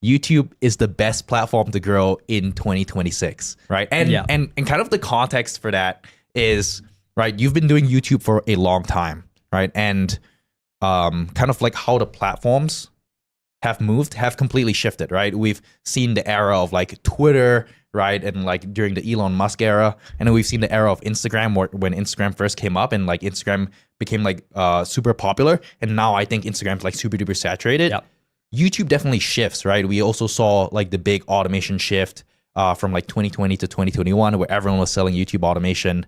YouTube is the best platform to grow in 2026, right? And kind of the context for that is, right, you've been doing YouTube for a long time, right? And kind of like how the platforms have completely shifted, right? We've seen the era of like Twitter, right? And like during the Elon Musk era, and then we've seen the era of Instagram when Instagram first came up and like Instagram became like super popular. And now I think Instagram's like super duper saturated. Yep. YouTube definitely shifts, right? We also saw like the big automation shift from like 2020 to 2021 where everyone was selling YouTube automation.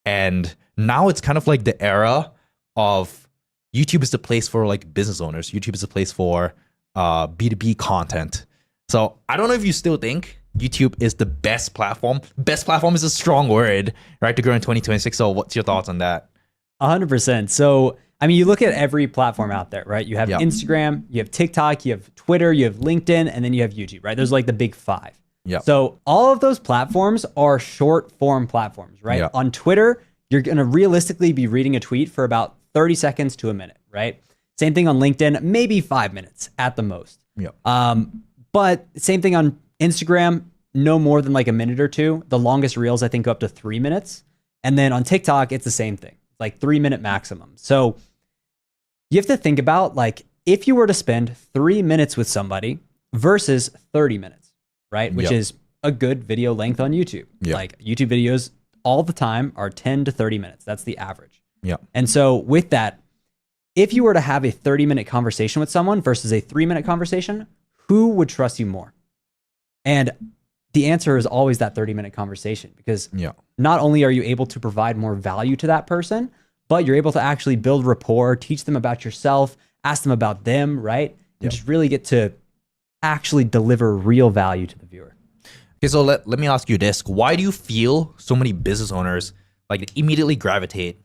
And now it's kind of like the era of YouTube is the place for like business owners. YouTube is the place for B2B content. So I don't know if you still think YouTube is the best platform. Best platform is a strong word, right, to grow in 2026. So what's your thoughts on that? 100%. So, I mean, you look at every platform out there, right? You have Instagram, you have TikTok, you have Twitter, you have LinkedIn, and then you have YouTube, right? There's like the big five. Yeah. So all of those platforms are short form platforms, right? Yeah. On Twitter, you're going to realistically be reading a tweet for about 30 seconds to a minute, right? Same thing on LinkedIn, maybe 5 minutes at the most. Yeah. But same thing on Instagram, no more than like a minute or two. The longest reels, I think, go up to 3 minutes. And then on TikTok, it's the same thing, like 3 minute maximum. So you have to think about like if you were to spend 3 minutes with somebody versus 30 minutes, right? Which is a good video length on YouTube. Like YouTube videos all the time are 10 to 30 minutes. That's the average. Yeah. And so with that, if you were to have a 30-minute conversation with someone versus a 3-minute conversation, who would trust you more? And the answer is always that 30-minute conversation because not only are you able to provide more value to that person, but you're able to actually build rapport, teach them about yourself, ask them about them, right? And just really get to actually deliver real value to the viewer. Okay, so let me ask you this. Why do you feel so many business owners like immediately gravitate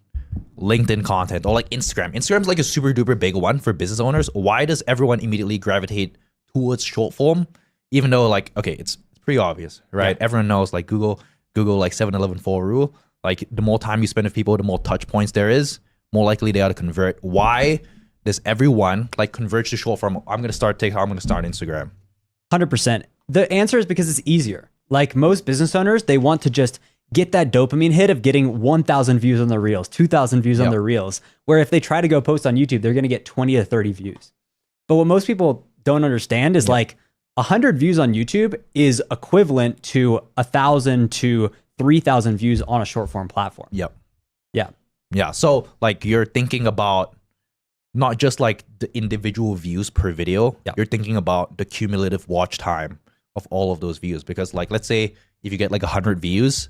LinkedIn content or like Instagram? Instagram's like a super duper big one for business owners. Why does everyone immediately gravitate towards short form? Even though like, okay, it's pretty obvious, right? Everyone knows like Google like 7-11-4 rule. Like the more time you spend with people, the more touch points there is, more likely they are to convert. Why does everyone like converge to short form? I'm going to start TikTok, I'm going to start Instagram. 100%. The answer is because it's easier. Like most business owners, they want to just get that dopamine hit of getting 1,000 views on their reels, 2,000 views on their reels, where if they try to go post on YouTube, they're going to get 20 to 30 views. But what most people don't understand is like 100 views on YouTube is equivalent to 1,000 to 3,000 views on a short form platform. Yeah. So like you're thinking about not just like the individual views per video, you're thinking about the cumulative watch time of all of those views. Because like, let's say if you get like 100 views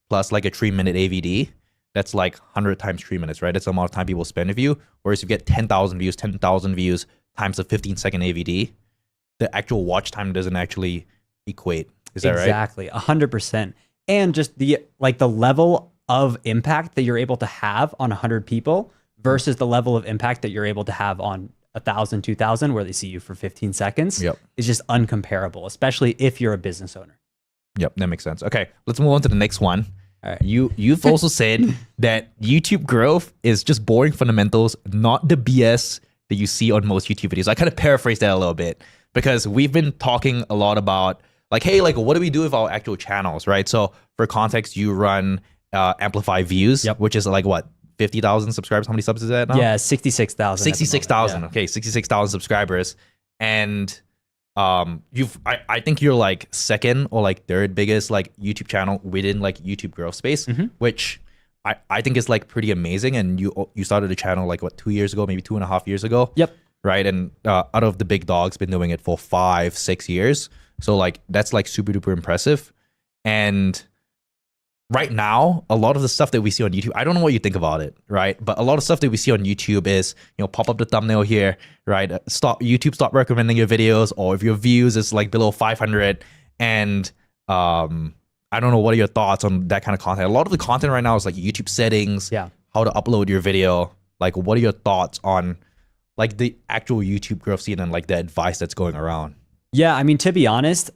plus like a 3-minute AVD, that's like 100 times 3 minutes, right? That's the amount of time people spend with you. Whereas if you get 10,000 views times a 15-second AVD, the actual watch time doesn't actually equate. Is that right? Exactly, 100%. And just the level of impact that you're able to have on 100 people versus the level of impact that you're able to have on 1,000, 2,000, where they see you for 15 seconds is just uncomparable, especially if you're a business owner. Yep, that makes sense. Okay, let's move on to the next one. All right. You've also said that YouTube growth is just boring fundamentals, not the BS that you see on most YouTube videos. I kind of paraphrase that a little bit because we've been talking a lot about like, hey, like what do we do with our actual channels, right? So for context, you run Amplify Views, which is like what, 50,000 subscribers? How many subs is that now? Yeah, 66,000. 66,000. Okay, 66,000 subscribers. And I think you're like second or like third biggest like YouTube channel within like YouTube growth space, which I think is like pretty amazing. And you started a channel like what, 2 years ago, maybe 2.5 years ago. Yep. Right. And out of the big dogs, been doing it for 5-6 years. So like that's like super duper impressive. And right now, a lot of the stuff that we see on YouTube, I don't know what you think about it, right? But a lot of stuff that we see on YouTube is, pop up the thumbnail here, right? YouTube stop recommending your videos, or if your views is like below 500. And I don't know, what are your thoughts on that kind of content? A lot of the content right now is like YouTube settings, how to upload your video. Like, what are your thoughts on like the actual YouTube growth scene and like the advice that's going around? Yeah, I mean, to be honest,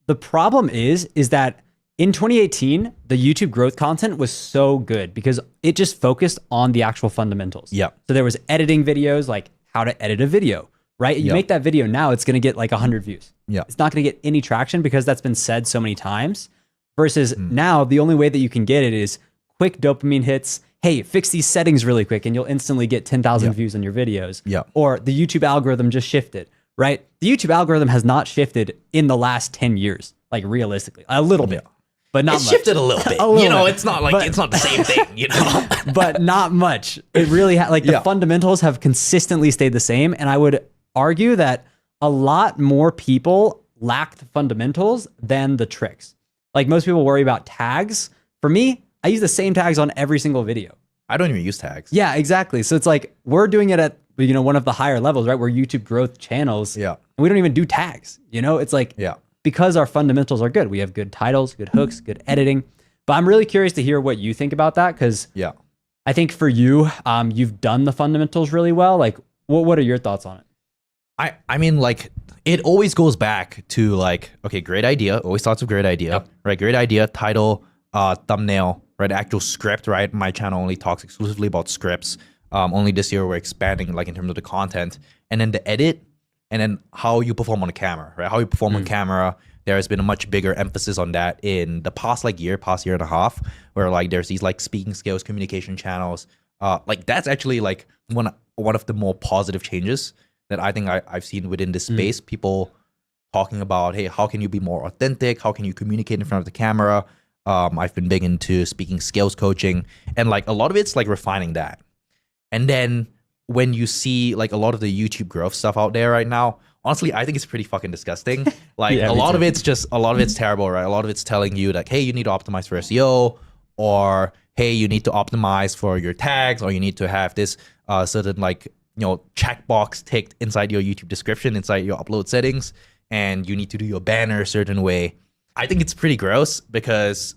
the problem is that in 2018, the YouTube growth content was so good because it just focused on the actual fundamentals. Yeah. So there was editing videos, like how to edit a video, right? You make that video now, it's going to get like 100 views. Yeah. It's not going to get any traction because that's been said so many times. Versus now, the only way that you can get it is quick dopamine hits. Hey, fix these settings really quick and you'll instantly get 10,000 views on your videos. Yeah. Or the YouTube algorithm just shifted, right? The YouTube algorithm has not shifted in the last 10 years, like realistically, a little bit, but not much. Shifted a little bit. You know, it's not like, it's not the same thing, you know? But not much. It really, the fundamentals have consistently stayed the same. And I would argue that a lot more people lack the fundamentals than the tricks. Like most people worry about tags. For me, I use the same tags on every single video. I don't even use tags. Yeah, exactly. So it's like we're doing it at one of the higher levels, right? We're YouTube growth channels. Yeah. And we don't even do tags. It's like because our fundamentals are good. We have good titles, good hooks, good editing. But I'm really curious to hear what you think about that because I think for you, you've done the fundamentals really well. Like, what are your thoughts on it? I mean, like, it always goes back to like, okay, great idea. Always starts with great idea, right? Great idea, title, thumbnail, right? Actual script, right? My channel only talks exclusively about scripts. Only this year we're expanding like in terms of the content, and then the edit, and then how you perform on the camera, right? How you perform on camera. There has been a much bigger emphasis on that in the past year and a half, where like there's these like speaking skills, communication channels. Like that's actually like one of the more positive changes that I think I've seen within this space. People talking about, hey, how can you be more authentic? How can you communicate in front of the camera? I've been big into speaking skills coaching, and like a lot of it's like refining that. And then when you see like a lot of the YouTube growth stuff out there right now, honestly, I think it's pretty fucking disgusting. Like a lot of it's terrible, right? A lot of it's telling you like, hey, you need to optimize for SEO, or hey, you need to optimize for your tags, or you need to have this certain like, checkbox ticked inside your YouTube description, inside your upload settings, and you need to do your banner a certain way. I think it's pretty gross because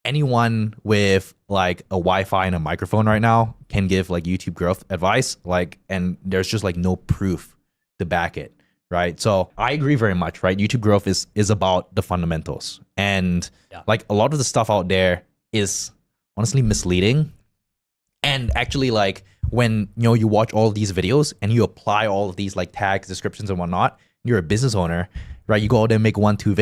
anyone with like a Wi-Fi and a microphone right now can give like YouTube growth advice, like, and there's just like no proof to back it, right? So I agree very much, right? YouTube growth is about the fundamentals, and like a lot of the stuff out there is honestly misleading. And actually, like when you watch all of these videos and you apply all of these like tags, descriptions, and whatnot, you're a business owner, right? You go out there and make 1-2 videos.